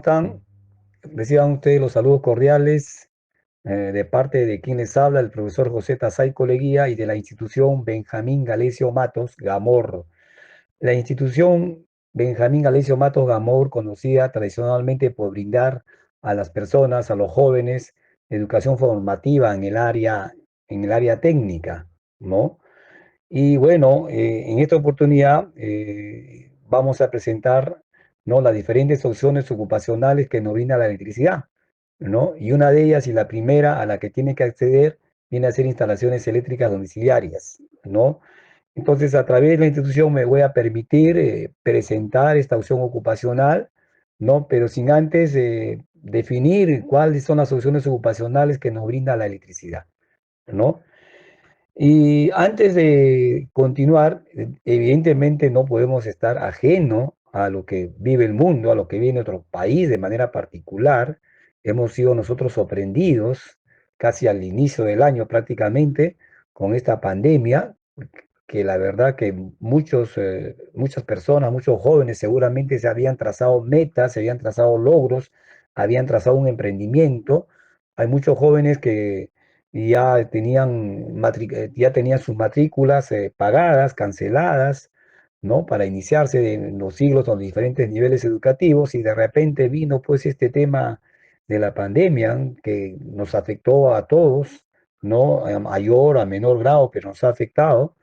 Están, reciban ustedes los saludos cordiales de parte de quien les habla, el profesor José Tazay Leguía y de la institución Benjamín Galesio Matos Gamor. La institución Benjamín Galesio Matos Gamor, conocida tradicionalmente por brindar a las personas, a los jóvenes, educación formativa en el área técnica, ¿no? Y bueno, en esta oportunidad vamos a presentar, ¿no?, las diferentes opciones ocupacionales que nos brinda la electricidad, ¿no? Y una de ellas, y la primera a la que tiene que acceder, viene a ser instalaciones eléctricas domiciliarias, ¿no? Entonces, a través de la institución me voy a permitir presentar esta opción ocupacional, ¿no? Pero sin antes definir cuáles son las opciones ocupacionales que nos brinda la electricidad, ¿no? Y antes de continuar, evidentemente no podemos estar ajeno a lo que vive el mundo, a lo que vive en otro país de manera particular. Hemos sido nosotros sorprendidos casi al inicio del año prácticamente con esta pandemia, que la verdad que muchas personas, muchos jóvenes seguramente se habían trazado metas, se habían trazado logros, habían trazado un emprendimiento. Hay muchos jóvenes que ya tenían sus matrículas pagadas, canceladas, ¿no? Para iniciarse en los siglos, en los diferentes niveles educativos, y de repente vino pues este tema de la pandemia que nos afectó a todos, ¿no? A mayor, a menor grado, pero nos ha afectado,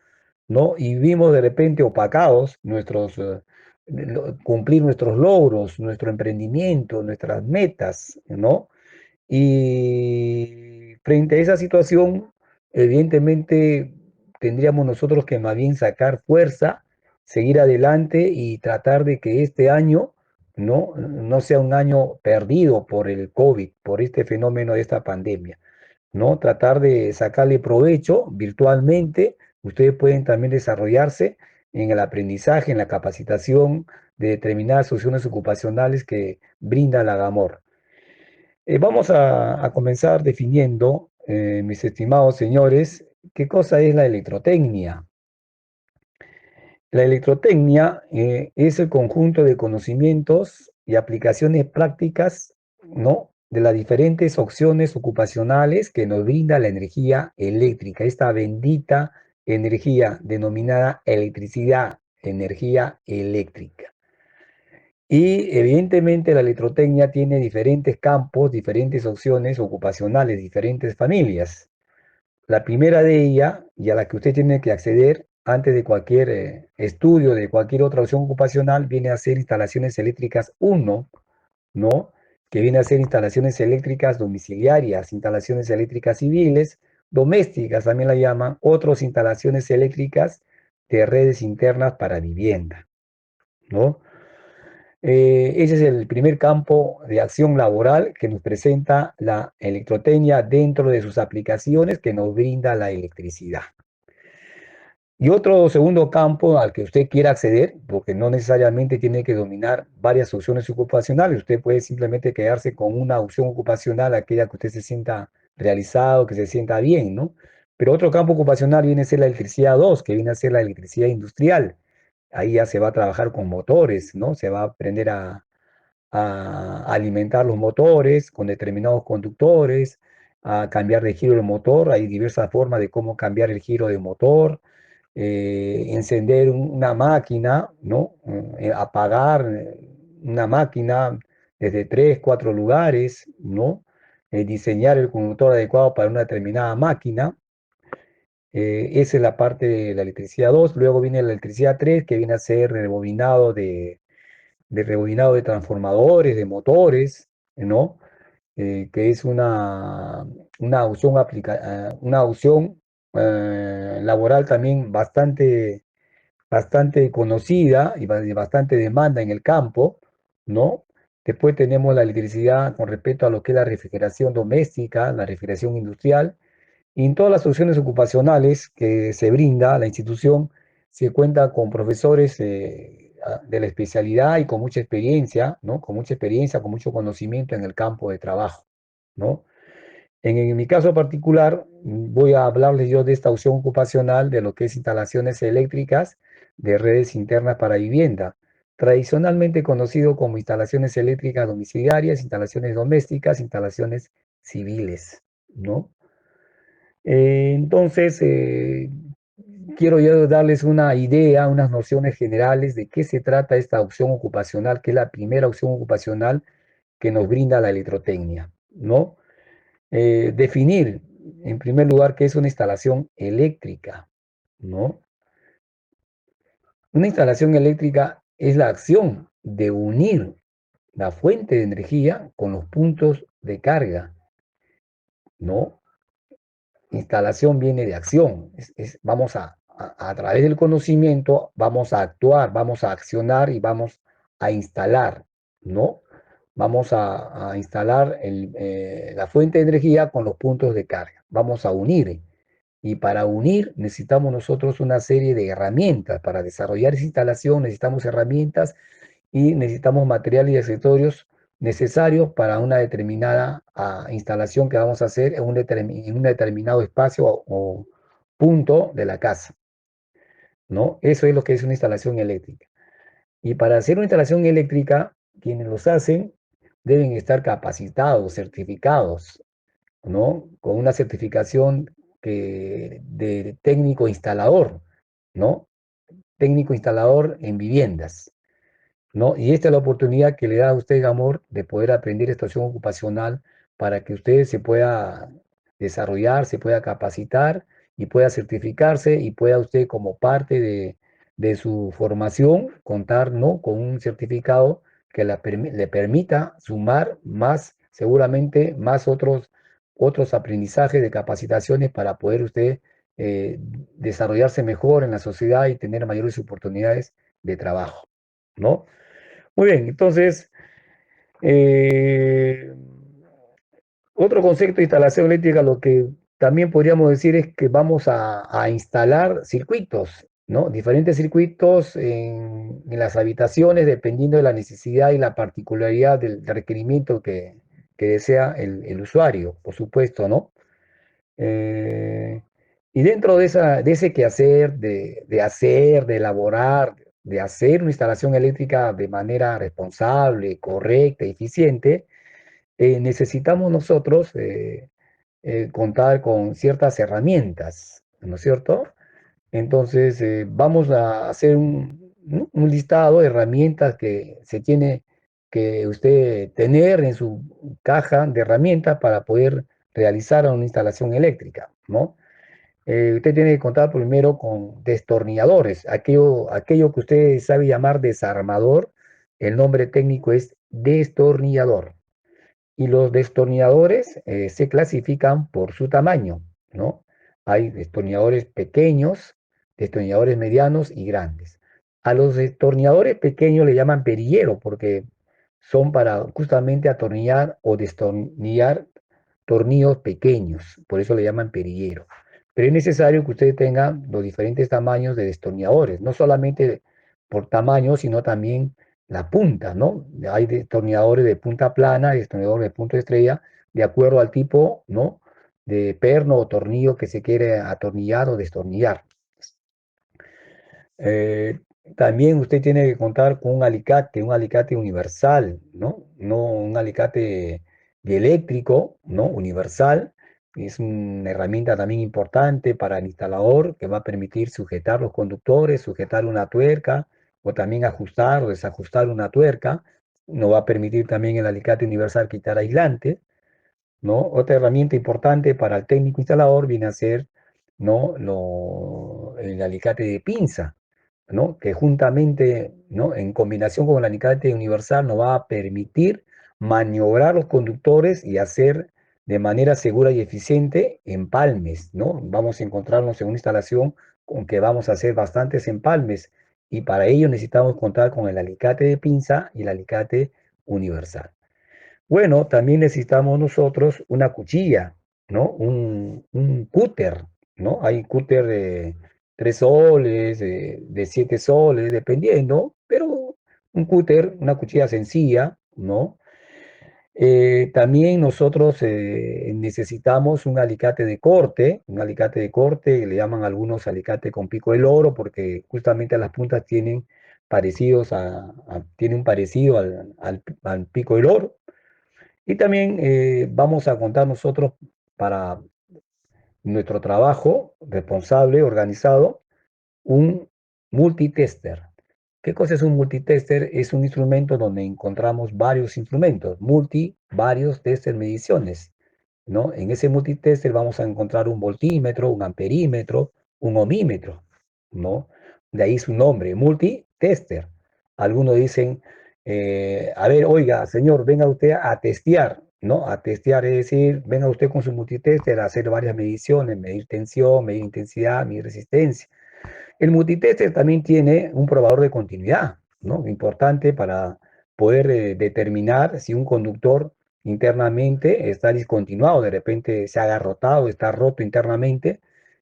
¿no? Y vimos de repente opacados cumplir nuestros logros, nuestro emprendimiento, nuestras metas, ¿no? Y frente a esa situación, evidentemente tendríamos nosotros que más bien sacar fuerza, seguir adelante y tratar de que este año no sea un año perdido por el COVID, por este fenómeno de esta pandemia, ¿no? Tratar de sacarle provecho virtualmente. Ustedes pueden también desarrollarse en el aprendizaje, en la capacitación de determinadas opciones ocupacionales que brinda la GAMOR. Vamos a comenzar definiendo, mis estimados señores, qué cosa es la electrotecnia. La electrotecnia es el conjunto de conocimientos y aplicaciones prácticas, ¿no?, de las diferentes opciones ocupacionales que nos brinda la energía eléctrica, esta bendita energía denominada electricidad, energía eléctrica. Y evidentemente la electrotecnia tiene diferentes campos, diferentes opciones ocupacionales, diferentes familias. La primera de ellas, y a la que usted tiene que acceder antes de cualquier estudio, de cualquier otra opción ocupacional, viene a ser instalaciones eléctricas uno, ¿no? Que viene a ser instalaciones eléctricas domiciliarias, instalaciones eléctricas civiles, domésticas también la llaman, otras instalaciones eléctricas de redes internas para vivienda, ¿no? Ese es el primer campo de acción laboral que nos presenta la electrotecnia dentro de sus aplicaciones que nos brinda la electricidad. Y otro segundo campo al que usted quiera acceder, porque no necesariamente tiene que dominar varias opciones ocupacionales, usted puede simplemente quedarse con una opción ocupacional, aquella que usted se sienta realizado, que se sienta bien, ¿no? Pero otro campo ocupacional viene a ser la electricidad 2, que viene a ser la electricidad industrial. Ahí ya se va a trabajar con motores, ¿no? Se va a aprender a alimentar los motores con determinados conductores, a cambiar de giro el motor. Hay diversas formas de cómo cambiar el giro de motor, encender una máquina, ¿no? Apagar una máquina desde 3, 4 lugares, ¿no? Diseñar el conductor adecuado para una determinada máquina. Esa es la parte de la electricidad 2. Luego viene la electricidad 3, que viene a ser rebobinado de transformadores, de motores, ¿no? Que es una opción laboral también bastante conocida y de bastante demanda en el campo, ¿no? Después tenemos la electricidad con respecto a lo que es la refrigeración doméstica, la refrigeración industrial, y en todas las opciones ocupacionales que se brinda la institución, se cuenta con profesores de la especialidad y con mucha experiencia, ¿no? Con mucha experiencia, con mucho conocimiento en el campo de trabajo, ¿no? En mi caso particular, voy a hablarles yo de esta opción ocupacional de lo que es instalaciones eléctricas de redes internas para vivienda. tradicionalmente conocido como instalaciones eléctricas domiciliarias, instalaciones domésticas, instalaciones civiles, ¿no? Entonces, quiero yo darles una idea, unas nociones generales de qué se trata esta opción ocupacional, que es la primera opción ocupacional que nos brinda la electrotecnia, ¿no? Definir, en primer lugar, qué es una instalación eléctrica, ¿no? Una instalación eléctrica es la acción de unir la fuente de energía con los puntos de carga, ¿no? Instalación viene de acción. Vamos a través del conocimiento, vamos a actuar, vamos a accionar y vamos a instalar, ¿no? Vamos a instalar la fuente de energía con los puntos de carga. Vamos a unir. Y para unir necesitamos nosotros una serie de herramientas. Para desarrollar esa instalación necesitamos herramientas y necesitamos materiales y accesorios necesarios para una determinada instalación que vamos a hacer en un determinado espacio o punto de la casa, ¿no? Eso es lo que es una instalación eléctrica. Y para hacer una instalación eléctrica, quienes los hacen deben estar capacitados, certificados, ¿no? Con una certificación de técnico instalador, ¿no? Técnico instalador en viviendas, ¿no? Y esta es la oportunidad que le da a usted, Amor, de poder aprender esta opción ocupacional para que usted se pueda desarrollar, se pueda capacitar y pueda certificarse y pueda usted como parte de su formación contar, ¿no? Con un certificado que le permita sumar más, seguramente más otros aprendizajes de capacitaciones para poder usted eh, desarrollarse mejor en la sociedad y tener mayores oportunidades de trabajo, ¿no? Muy bien, entonces, eh, otro concepto de instalación eléctrica, lo que también podríamos decir es que vamos a instalar circuitos, ¿no? Diferentes circuitos en las habitaciones, dependiendo de la necesidad y la particularidad del requerimiento que desea el usuario, por supuesto, ¿no? Eh, y dentro de ese quehacer, de elaborar, de hacer una instalación eléctrica de manera responsable, correcta, eficiente, necesitamos nosotros contar con ciertas herramientas, ¿no es cierto? Entonces, vamos a hacer un listado de herramientas que se tiene que usted tener en su caja de herramientas para poder realizar una instalación eléctrica, ¿no? Usted tiene que contar primero con destornilladores, aquello que usted sabe llamar desarmador, el nombre técnico es destornillador. Y los destornilladores se clasifican por su tamaño, ¿no? Hay destornilladores pequeños, destornilladores medianos y grandes. A los destornilladores pequeños le llaman perillero porque son para justamente atornillar o destornillar tornillos pequeños, por eso le llaman perillero. Pero es necesario que usted tenga los diferentes tamaños de destornilladores, no solamente por tamaño, sino también la punta, ¿no? Hay destornilladores de punta plana y destornilladores de punta estrella, de acuerdo al tipo, ¿no? De perno o tornillo que se quiere atornillar o destornillar. Eh, También usted tiene que contar con un alicate universal, ¿no? No un alicate dieléctrico, ¿no? Universal. Es una herramienta también importante para el instalador que va a permitir sujetar los conductores, sujetar una tuerca o también ajustar o desajustar una tuerca. No va a permitir también el alicate universal quitar aislantes, ¿no? Otra herramienta importante para el técnico instalador viene a ser, ¿no? El alicate de pinza, ¿no? Que juntamente, ¿no? En combinación con el alicate universal nos va a permitir maniobrar los conductores y hacer de manera segura y eficiente empalmes, ¿no? Vamos a encontrarnos en una instalación con que vamos a hacer bastantes empalmes y para ello necesitamos contar con el alicate de pinza y el alicate universal. Bueno, también necesitamos nosotros una cuchilla, ¿no? Un cúter, ¿no? Hay cúter de 3 soles, de 7 soles, dependiendo, pero un cúter, una cuchilla sencilla, ¿no? También nosotros necesitamos un alicate de corte, le llaman algunos alicate con pico del oro, porque justamente las puntas tienen parecidos tiene un parecido al pico del oro. Y también vamos a contar nosotros para nuestro trabajo responsable, organizado, un multitester. ¿Qué cosa es un multitester? Es un instrumento donde encontramos varios instrumentos, varios tester mediciones, ¿no? En ese multitester vamos a encontrar un voltímetro, un amperímetro, un ohmímetro, ¿no? De ahí su nombre, multitester. Algunos dicen, a ver, oiga, señor, venga usted a testear, ¿no? A testear es decir, venga usted con su multitester a hacer varias mediciones, medir tensión, medir intensidad, medir resistencia. El multitester también tiene un probador de continuidad, ¿no? Importante para poder determinar si un conductor internamente está discontinuado, de repente se ha agarrotado, está roto internamente,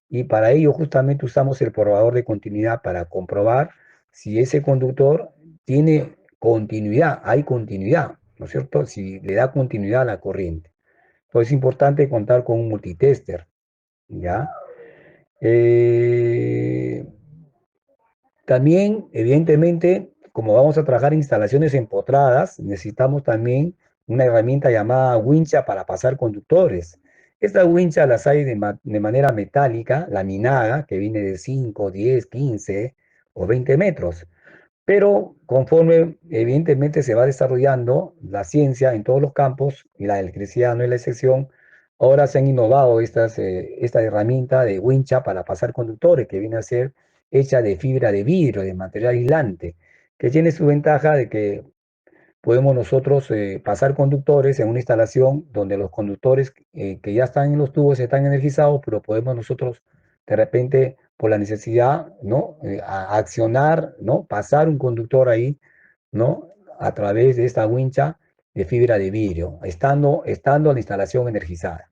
y para ello justamente usamos el probador de continuidad para comprobar si ese conductor tiene continuidad, hay continuidad, ¿no es cierto? Si le da continuidad a la corriente. Entonces es importante contar con un multitester, ¿ya? Eh, También, evidentemente, como vamos a trabajar en instalaciones empotradas, necesitamos también una herramienta llamada wincha para pasar conductores. Estas winchas las hay de manera metálica, laminada, que viene de 5, 10, 15 o 20 metros. Pero conforme evidentemente se va desarrollando la ciencia en todos los campos, y la electricidad no es la excepción, ahora se han innovado esta herramienta de wincha para pasar conductores, que viene a ser hecha de fibra de vidrio, de material aislante, que tiene su ventaja de que podemos nosotros pasar conductores en una instalación donde los conductores que ya están en los tubos están energizados, pero podemos nosotros de repente por la necesidad, ¿no? Accionar, ¿no? Pasar un conductor ahí, ¿no? A través de esta wincha de fibra de vidrio, estando la instalación energizada.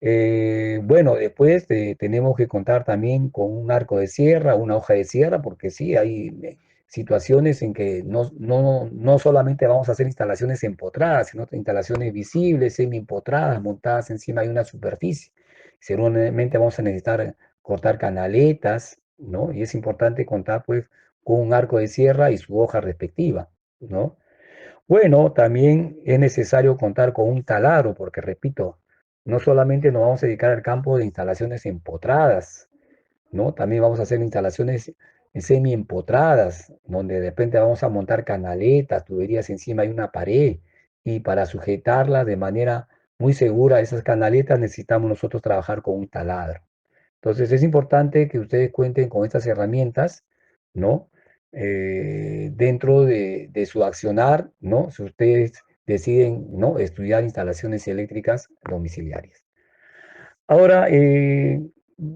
Bueno, después tenemos que contar también con un arco de sierra, una hoja de sierra, porque sí, hay situaciones en que no solamente vamos a hacer instalaciones empotradas, sino instalaciones visibles, semi-empotradas, montadas encima de una superficie. Seguramente vamos a necesitar cortar canaletas, ¿no? Y es importante contar, pues, con un arco de sierra y su hoja respectiva, ¿no? Bueno, también es necesario contar con un taladro, porque repito, no solamente nos vamos a dedicar al campo de instalaciones empotradas, ¿no? También vamos a hacer instalaciones semi-empotradas, donde de repente vamos a montar canaletas, tuberías encima de una pared, y para sujetarlas de manera muy segura a esas canaletas necesitamos nosotros trabajar con un taladro. Entonces es importante que ustedes cuenten con estas herramientas, ¿no? Dentro de su accionar, ¿no? Si ustedes deciden, ¿no? Estudiar instalaciones eléctricas domiciliarias. Ahora,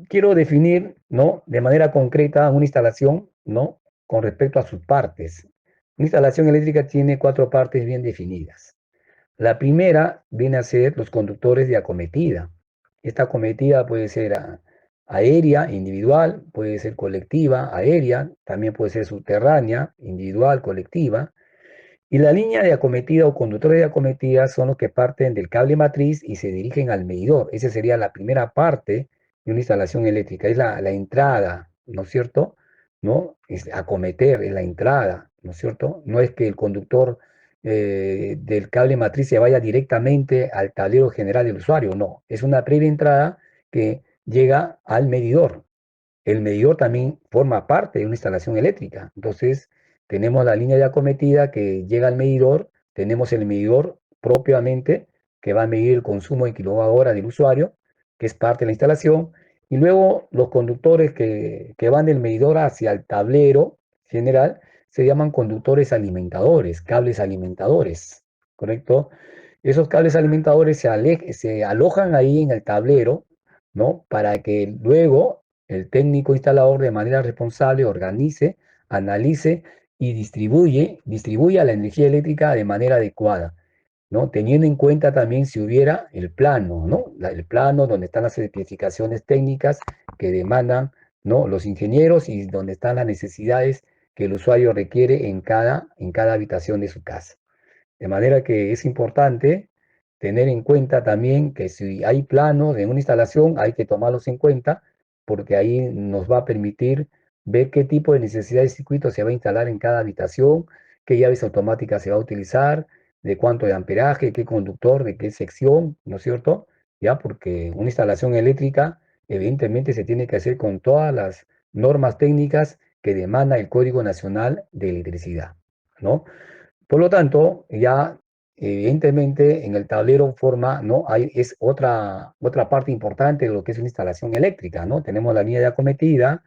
quiero definir, ¿no? De manera concreta una instalación, ¿no? Con respecto a sus partes. Una instalación eléctrica tiene 4 partes bien definidas. La primera viene a ser los conductores de acometida. Esta acometida puede ser aérea, individual, puede ser colectiva, aérea, también puede ser subterránea, individual, colectiva. Y la línea de acometida o conductores de acometida son los que parten del cable matriz y se dirigen al medidor. Esa sería la primera parte de una instalación eléctrica, es la entrada, ¿no es cierto? ¿No? Es acometer, es la entrada, ¿no es cierto? No es que el conductor del cable matriz se vaya directamente al tablero general del usuario, no, es una previa entrada que llega al medidor. El medidor también forma parte de una instalación eléctrica. Entonces, tenemos la línea de acometida que llega al medidor, tenemos el medidor propiamente que va a medir el consumo de kilowatt-hora del usuario, que es parte de la instalación, y luego los conductores que van del medidor hacia el tablero general se llaman conductores alimentadores, cables alimentadores, ¿correcto? Esos cables alimentadores se alojan ahí en el tablero, ¿no? Para que luego el técnico instalador de manera responsable organice, analice y distribuya la energía eléctrica de manera adecuada, ¿no? Teniendo en cuenta también si hubiera el plano, ¿no? El plano donde están las especificaciones técnicas que demandan, ¿no? Los ingenieros, y donde están las necesidades que el usuario requiere en cada habitación de su casa. De manera que es importante tener en cuenta también que si hay planos de una instalación, hay que tomarlos en cuenta, porque ahí nos va a permitir ver qué tipo de necesidad de circuito se va a instalar en cada habitación, qué llaves automáticas se va a utilizar, de cuánto de amperaje, qué conductor, de qué sección, ¿no es cierto? Ya, porque una instalación eléctrica evidentemente se tiene que hacer con todas las normas técnicas que demanda el Código Nacional de Electricidad, ¿no? Por lo tanto, ya evidentemente en el tablero forma, ¿no? Es otra parte importante de lo que es una instalación eléctrica, ¿no? Tenemos la línea de acometida,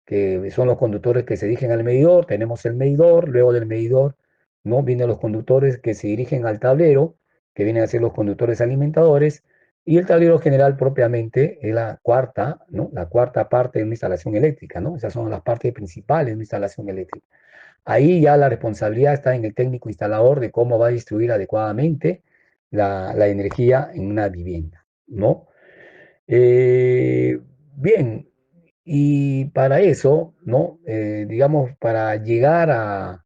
que son los conductores que se dirigen al medidor, tenemos el medidor, luego del medidor, ¿no? Vienen los conductores que se dirigen al tablero, que vienen a ser los conductores alimentadores, y el tablero general propiamente es la cuarta, ¿no? La cuarta parte de una instalación eléctrica, ¿no? Esas son las partes principales de una instalación eléctrica. Ahí ya la responsabilidad está en el técnico instalador de cómo va a distribuir adecuadamente la energía en una vivienda, ¿no? Eh, Bien, y para eso, ¿no? Digamos, para llegar a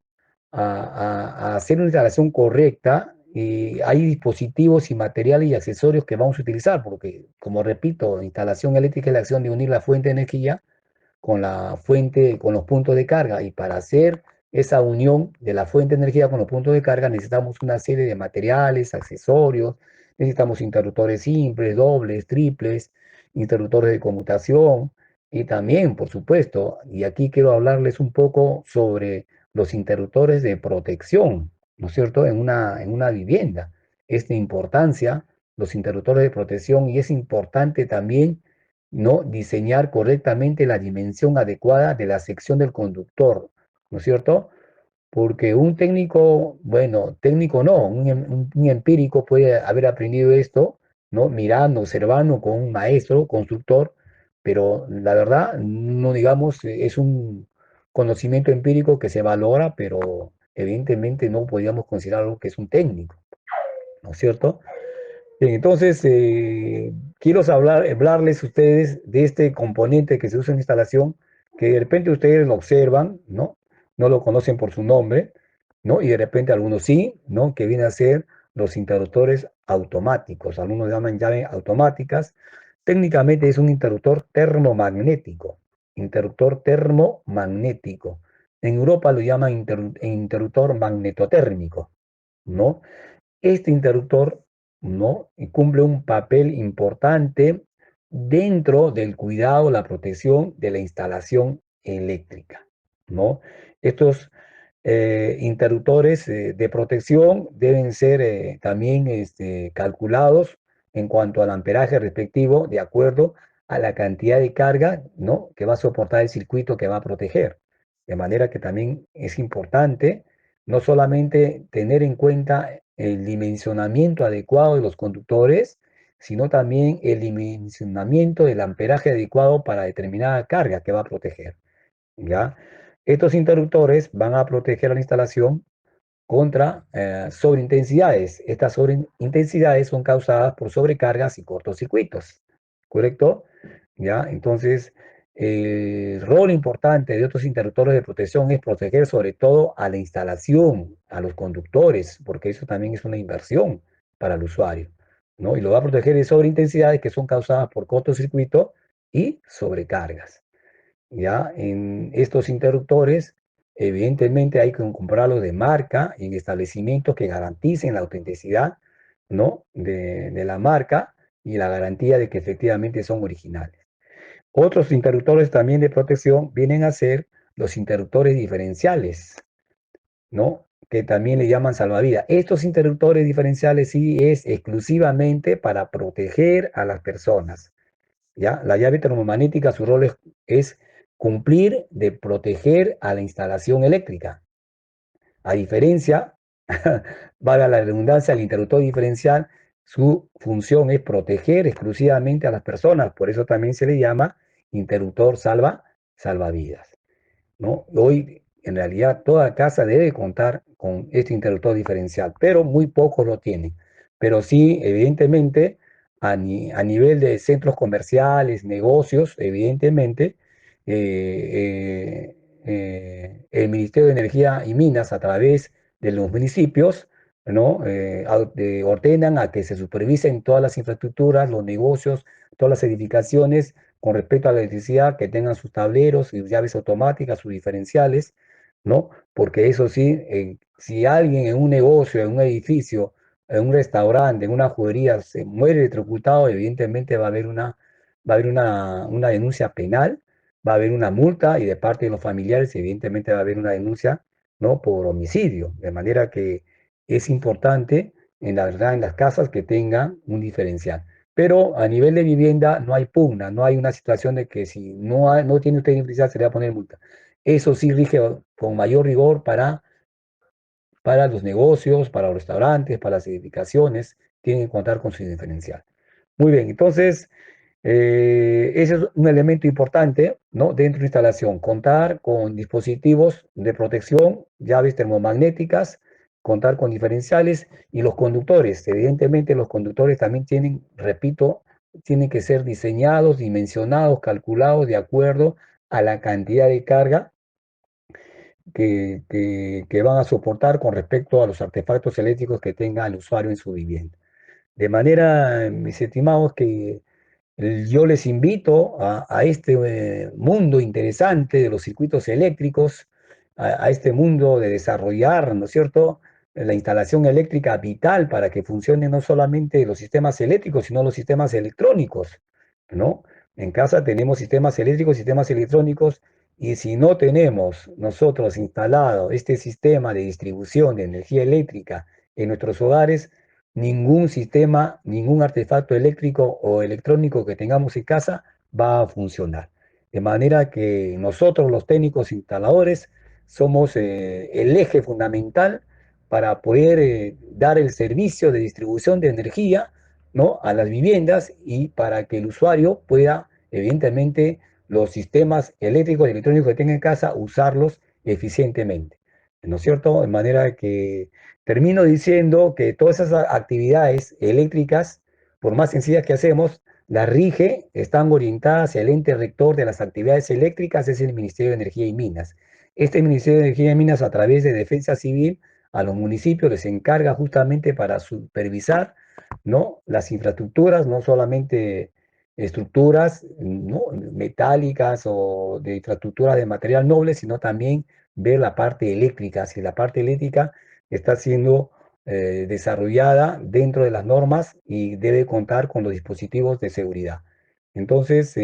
hacer una instalación correcta, hay dispositivos y materiales y accesorios que vamos a utilizar, porque, como repito, instalación eléctrica es la acción de unir la fuente de energía con la fuente, con los puntos de carga. Y para hacer esa unión de la fuente de energía con los puntos de carga necesitamos una serie de materiales, accesorios, necesitamos interruptores simples, dobles, triples, interruptores de conmutación y también, por supuesto, y aquí quiero hablarles un poco sobre los interruptores de protección, ¿no es cierto?, en una vivienda. Es de importancia los interruptores de protección y es importante también no diseñar correctamente la dimensión adecuada de la sección del conductor, ¿no es cierto? Porque un técnico, bueno, técnico no, un empírico puede haber aprendido esto, ¿no? Mirando, observando con un maestro, constructor, pero la verdad, no digamos, es un conocimiento empírico que se valora, pero evidentemente no podríamos considerarlo que es un técnico, ¿no es cierto? Bien, entonces, quiero hablarles a ustedes de este componente que se usa en instalación, que de repente ustedes lo observan, ¿no? No lo conocen por su nombre, ¿no? Y de repente algunos sí, ¿no? Que vienen a ser los interruptores automáticos. Algunos llaman llaves automáticas. Técnicamente es un interruptor termomagnético. Interruptor termomagnético. En Europa lo llaman interruptor magnetotérmico, ¿no? Este interruptor, ¿no? Y cumple un papel importante dentro del cuidado, la protección de la instalación eléctrica, ¿no? Estos interruptores de protección deben ser también calculados en cuanto al amperaje respectivo de acuerdo a la cantidad de carga, ¿no? Que va a soportar el circuito que va a proteger. De manera que también es importante no solamente tener en cuenta el dimensionamiento adecuado de los conductores, sino también el dimensionamiento del amperaje adecuado para determinada carga que va a proteger, ¿ya? Estos interruptores van a proteger a la instalación contra sobreintensidades. Estas sobreintensidades son causadas por sobrecargas y cortocircuitos, ¿correcto? ¿Ya? Entonces, el rol importante de otros interruptores de protección es proteger sobre todo a la instalación, a los conductores, porque eso también es una inversión para el usuario, ¿no? Y lo va a proteger de sobreintensidades que son causadas por cortocircuito y sobrecargas. ¿Ya? En estos interruptores, evidentemente hay que comprarlos de marca en establecimientos que garanticen la autenticidad, ¿no? de la marca y la garantía de que efectivamente son originales. Otros interruptores también de protección vienen a ser los interruptores diferenciales, ¿no? Que también le llaman salvavidas. Estos interruptores diferenciales sí es exclusivamente para proteger a las personas. ¿Ya? La llave termomagnética, su rol es cumplir de proteger a la instalación eléctrica. A diferencia, valga la redundancia, el interruptor diferencial, su función es proteger exclusivamente a las personas. Por eso también se le llama interruptor salvavidas, ¿no? Hoy, en realidad, toda casa debe contar con este interruptor diferencial, pero muy pocos lo tienen. Pero sí, evidentemente, a nivel de centros comerciales, negocios, evidentemente, el Ministerio de Energía y Minas, a través de los municipios, ¿no? Ordenan a que se supervisen todas las infraestructuras, los negocios, todas las edificaciones con respecto a la electricidad, que tengan sus tableros, sus llaves automáticas, sus diferenciales, ¿no? Porque eso sí, si alguien en un negocio, en un edificio, en un restaurante, en una juguería se muere electrocutado, evidentemente va a haber una denuncia penal, va a haber una multa y de parte de los familiares, evidentemente va a haber una denuncia, ¿no? Por homicidio. De manera que es importante, en la verdad, en las casas que tengan un diferencial. Pero a nivel de vivienda no hay pugna, no hay una situación de que si no tiene usted diferencial se le va a poner multa. Eso sí rige con mayor rigor para los negocios, para los restaurantes, para las edificaciones, tienen que contar con su diferencial. Muy bien, entonces, ese es un elemento importante, ¿no? Dentro de la instalación, contar con dispositivos de protección, llaves termomagnéticas, contar con diferenciales y los conductores. Evidentemente, los conductores también tienen, repito, tienen que ser diseñados, dimensionados, calculados de acuerdo a la cantidad de carga que van a soportar con respecto a los artefactos eléctricos que tenga el usuario en su vivienda. De manera, mis estimados, que yo les invito a este mundo interesante de los circuitos eléctricos, a este mundo de desarrollar, ¿no es cierto?, la instalación eléctrica vital para que funcionen no solamente los sistemas eléctricos, sino los sistemas electrónicos, ¿no? En casa tenemos sistemas eléctricos, sistemas electrónicos, y si no tenemos nosotros instalado este sistema de distribución de energía eléctrica en nuestros hogares, ningún sistema, ningún artefacto eléctrico o electrónico que tengamos en casa va a funcionar. De manera que nosotros, los técnicos instaladores, somos el eje fundamental para poder dar el servicio de distribución de energía, ¿no?, a las viviendas y para que el usuario pueda, evidentemente, los sistemas eléctricos y electrónicos que tenga en casa, usarlos eficientemente. ¿No es cierto? De manera que termino diciendo que todas esas actividades eléctricas, por más sencillas que hacemos, las rige, están orientadas hacia el ente rector de las actividades eléctricas, es el Ministerio de Energía y Minas. Este Ministerio de Energía y Minas, a través de Defensa Civil, a los municipios les encarga justamente para supervisar, ¿no?, las infraestructuras, no solamente estructuras, ¿no?, metálicas o de infraestructuras de material noble, sino también ver la parte eléctrica, si la parte eléctrica está siendo desarrollada dentro de las normas y debe contar con los dispositivos de seguridad. Entonces,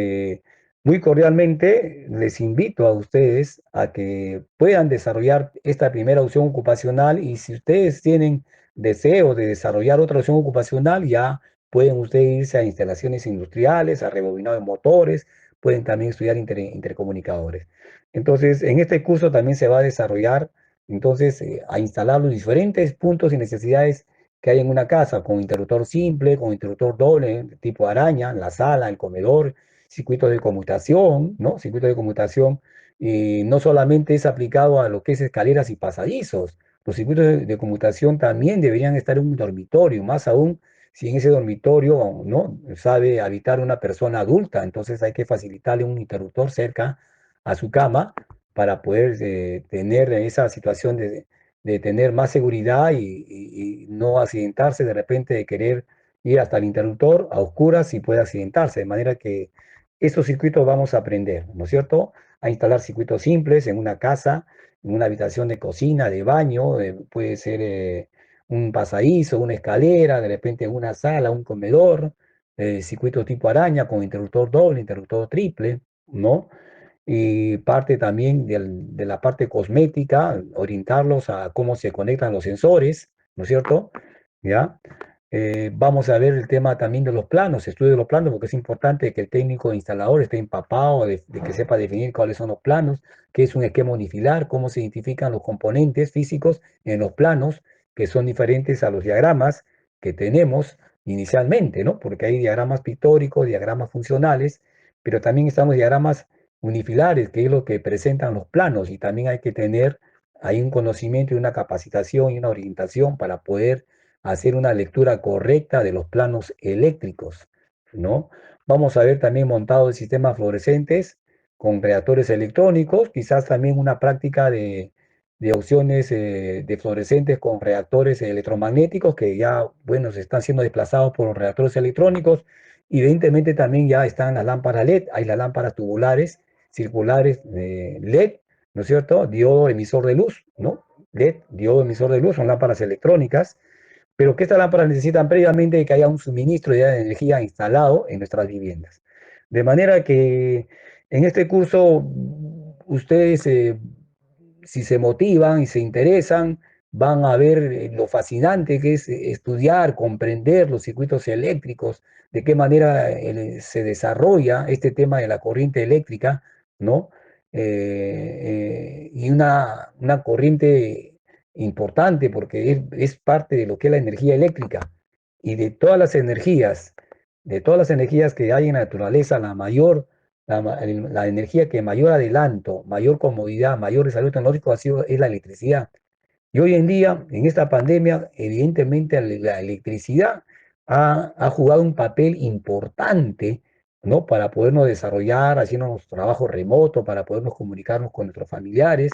muy cordialmente les invito a ustedes a que puedan desarrollar esta primera opción ocupacional, y si ustedes tienen deseo de desarrollar otra opción ocupacional, ya pueden ustedes irse a instalaciones industriales, a rebobinado de motores, pueden también estudiar intercomunicadores. Entonces, en este curso también se va a desarrollar, entonces, a instalar los diferentes puntos y necesidades que hay en una casa, con interruptor simple, con interruptor doble, tipo araña, en la sala, el comedor, circuitos de conmutación, ¿no? Circuitos de conmutación, y no solamente es aplicado a lo que es escaleras y pasadizos. Los circuitos de conmutación también deberían estar en un dormitorio, más aún si en ese dormitorio, ¿no?, sabe habitar una persona adulta, entonces hay que facilitarle un interruptor cerca a su cama para poder tener esa situación de tener más seguridad y no accidentarse de repente, de querer ir hasta el interruptor a oscuras y puede accidentarse. De manera que estos circuitos vamos a aprender, ¿no es cierto?, a instalar circuitos simples en una casa, en una habitación de cocina, de baño, puede ser un pasadizo, una escalera, de repente en una sala, un comedor, circuito tipo araña con interruptor doble, interruptor triple, ¿no? Y parte también de la parte cosmética, orientarlos a cómo se conectan los sensores, ¿no es cierto? ¿Ya? Vamos a ver el tema también de los planos, estudio de los planos, porque es importante que el técnico instalador esté empapado, de que sepa definir cuáles son los planos, qué es un esquema unifilar, cómo se identifican los componentes físicos en los planos, que son diferentes a los diagramas que tenemos inicialmente, ¿no? Porque hay diagramas pictóricos, diagramas funcionales, pero también están los diagramas unifilares, que es lo que presentan los planos, y también hay que tener ahí un conocimiento y una capacitación y una orientación para poder hacer una lectura correcta de los planos eléctricos, ¿no? Vamos a ver también montado el sistema fluorescentes con reactores electrónicos, quizás también una práctica de opciones de fluorescentes con reactores electromagnéticos que ya, bueno, se están siendo desplazados por los reactores electrónicos, Evidentemente también ya están las lámparas LED, hay las lámparas tubulares, circulares LED, ¿no es cierto? Diodo emisor de luz, ¿no? LED, diodo emisor de luz, son lámparas electrónicas, pero que estas lámparas necesitan previamente que haya un suministro de energía instalado en nuestras viviendas. De manera que en este curso ustedes, si se motivan y se interesan, van a ver lo fascinante que es estudiar, comprender los circuitos eléctricos, de qué manera se desarrolla este tema de la corriente eléctrica, ¿no? Y una corriente importante porque es parte de lo que es la energía eléctrica y de todas las energías que hay en la naturaleza, la energía que mayor adelanto, mayor comodidad, mayor desarrollo tecnológico es la electricidad. Y hoy en día, en esta pandemia, evidentemente la electricidad ha jugado un papel importante, ¿no? Para podernos desarrollar, haciendo nuestro trabajo remoto, para podernos comunicarnos con nuestros familiares,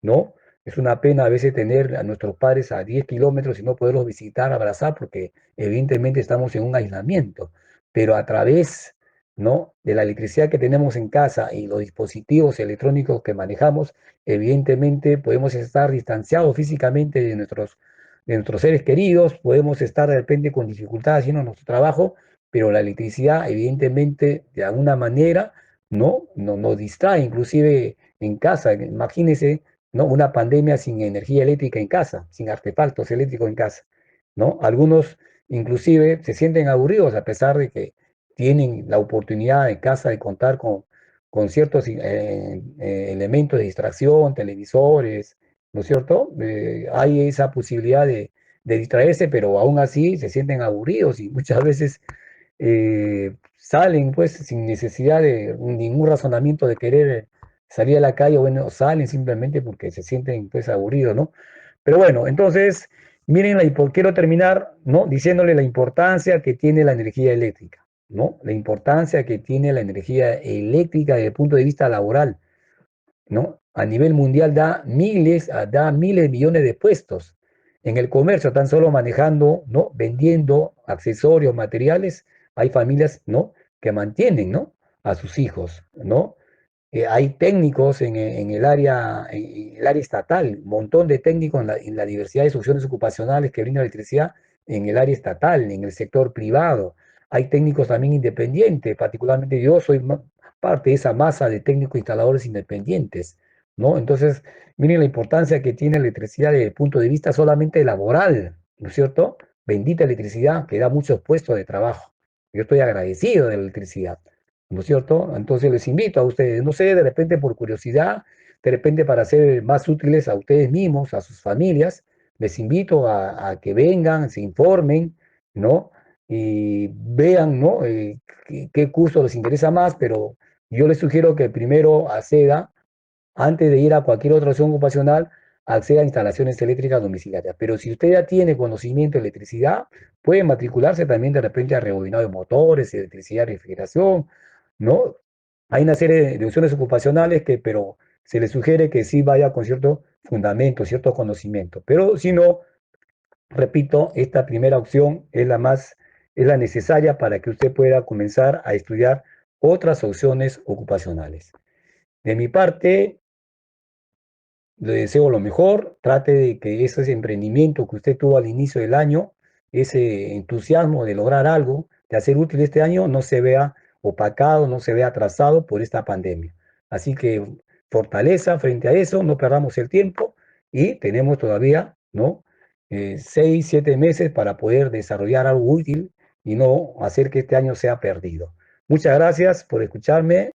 ¿no? Es una pena a veces tener a nuestros padres a 10 kilómetros y no poderlos visitar, abrazar, porque evidentemente estamos en un aislamiento. Pero a través, ¿no? De la electricidad que tenemos en casa y los dispositivos electrónicos que manejamos, evidentemente podemos estar distanciados físicamente de nuestros seres queridos, podemos estar de repente con dificultades haciendo nuestro trabajo, pero la electricidad evidentemente de alguna manera no nos distrae, inclusive en casa. Imagínense, ¿no? Una pandemia sin energía eléctrica en casa, sin artefactos eléctricos en casa, ¿no? Algunos inclusive se sienten aburridos a pesar de que tienen la oportunidad en casa de contar con ciertos elementos de distracción, televisores, ¿no es cierto? Hay esa posibilidad de distraerse, pero aún así se sienten aburridos y muchas veces salen pues sin necesidad de ningún razonamiento de querer salir a la calle, bueno, salen simplemente porque se sienten pues aburridos, ¿no? Pero bueno, entonces, miren, quiero terminar, ¿no? Diciéndole la importancia que tiene la energía eléctrica, ¿no? La importancia que tiene la energía eléctrica desde el punto de vista laboral, ¿no? A nivel mundial da miles de millones de puestos. En el comercio, tan solo manejando, ¿no? Vendiendo accesorios, materiales, hay familias, ¿no? Que mantienen, ¿no? A sus hijos, ¿no? Hay técnicos en el área estatal, un montón de técnicos en la diversidad de soluciones ocupacionales que brinda la electricidad en el área estatal, en el sector privado. Hay técnicos también independientes, particularmente yo soy parte de esa masa de técnicos instaladores independientes, ¿no? Entonces, miren la importancia que tiene la electricidad desde el punto de vista solamente laboral, ¿no es cierto? Bendita electricidad que da muchos puestos de trabajo. Yo estoy agradecido de la electricidad. ¿No es cierto? Entonces les invito a ustedes, no sé, de repente por curiosidad, de repente para ser más útiles a ustedes mismos, a sus familias, les invito a que vengan, se informen, ¿no? Y vean, ¿no? Qué curso les interesa más, pero yo les sugiero que primero acceda, antes de ir a cualquier otra opción ocupacional, acceda a instalaciones eléctricas domiciliarias. Pero si usted ya tiene conocimiento de electricidad, puede matricularse también de repente a rebobinado de motores, electricidad, refrigeración, ¿no? Hay una serie de opciones ocupacionales pero se le sugiere que sí vaya con cierto fundamento, cierto conocimiento. Pero si no, repito, esta primera opción es la necesaria para que usted pueda comenzar a estudiar otras opciones ocupacionales. De mi parte, le deseo lo mejor, trate de que ese emprendimiento que usted tuvo al inicio del año, ese entusiasmo de lograr algo, de hacer útil este año, no se vea opacado, no se vea atrasado por esta pandemia. Así que fortaleza frente a eso, no perdamos el tiempo y tenemos todavía, ¿no? 6, 7 meses para poder desarrollar algo útil y no hacer que este año sea perdido. Muchas gracias por escucharme.